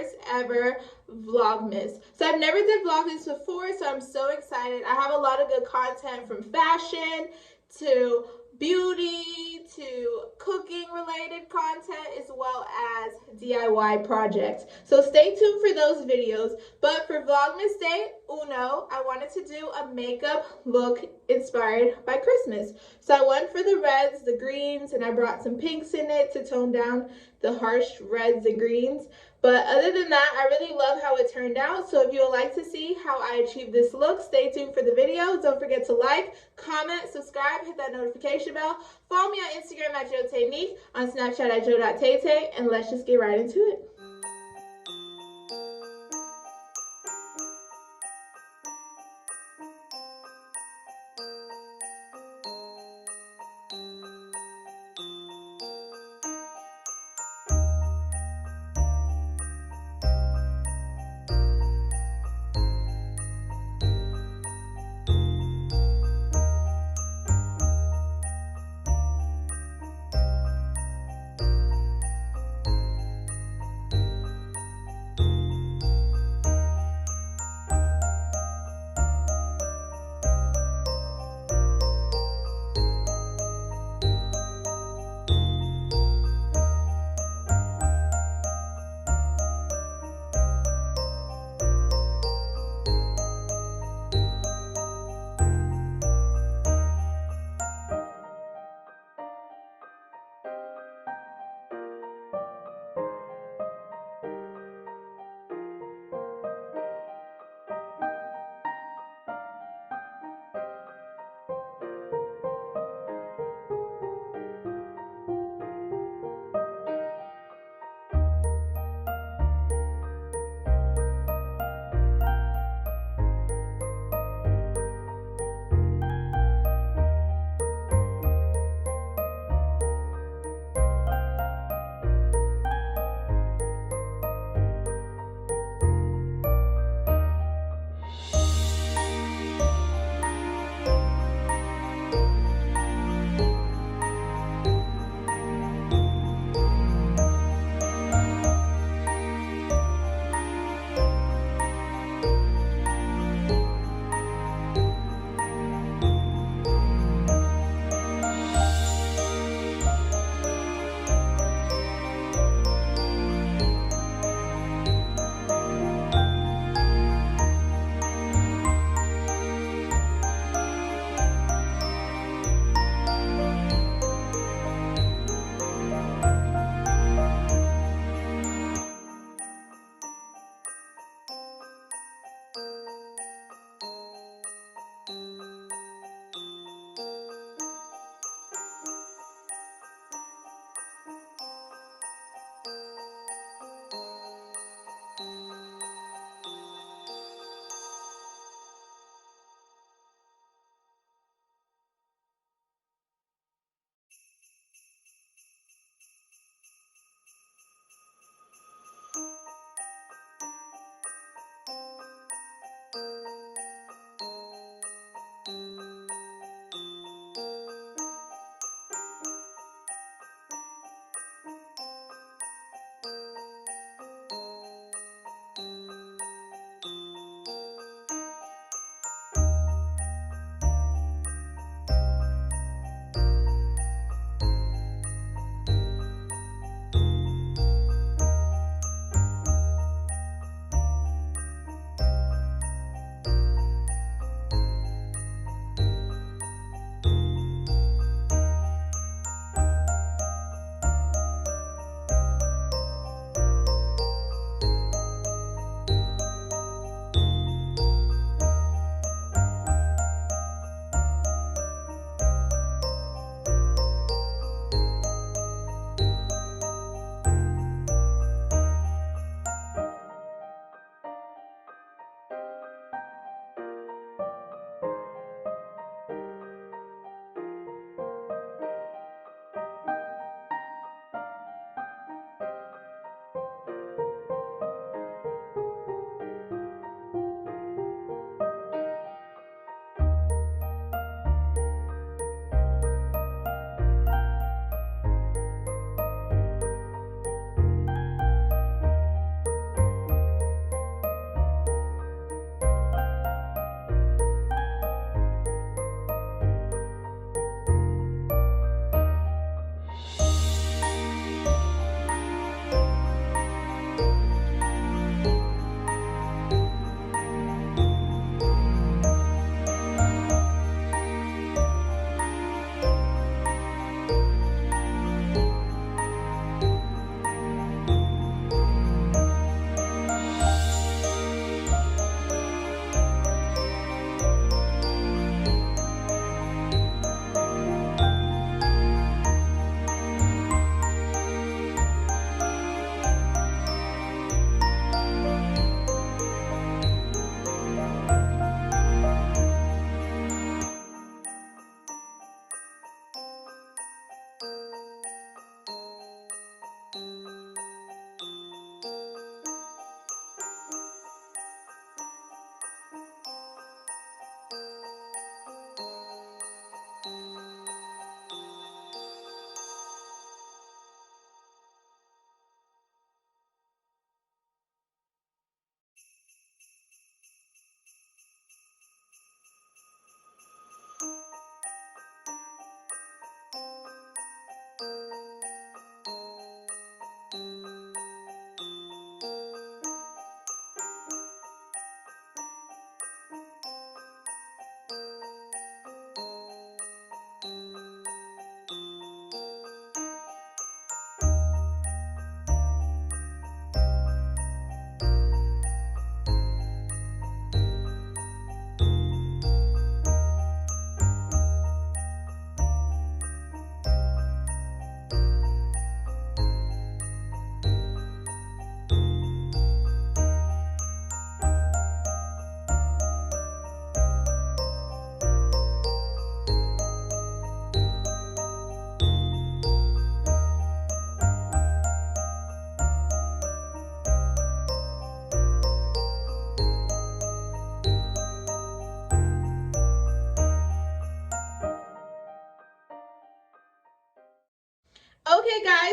first ever Vlogmas. So I've never did Vlogmas before, so I'm so excited. I have a lot of good content from fashion to beauty to cooking related content, as well as DIY projects. So stay tuned for those videos. But for Vlogmas Day Uno, I wanted to do a makeup look inspired by Christmas. So I went for the reds, the greens, and I brought some pinks in it to tone down the harsh reds and greens. But other than that, I really love how it turned out. So if you would like to see how I achieved this look, stay tuned for the video. Don't forget to like, comment, subscribe, hit that notification bell. Follow me on Instagram at jo.taynique, on Snapchat at jo.taytay, and let's just get right into it.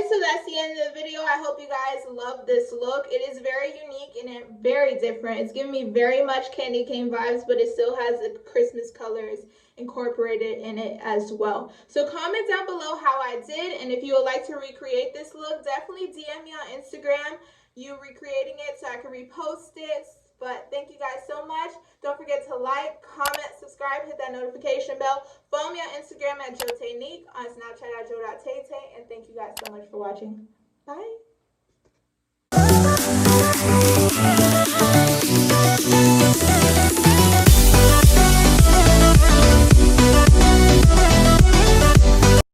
so that's the end of the video. I hope you guys love this look. It is very unique and very different. It's giving me very much candy cane vibes, but it still has the Christmas colors incorporated in it as well. So comment down below how I did, and if you would like to recreate this look, definitely DM me on Instagram, you recreating it, so I can repost it. But thank you guys so much. Don't forget to like, comment, subscribe, hit that notification bell. Follow me on Instagram at jo.taynique, on Snapchat at jo.taytay, and thank you guys so much for watching. Bye.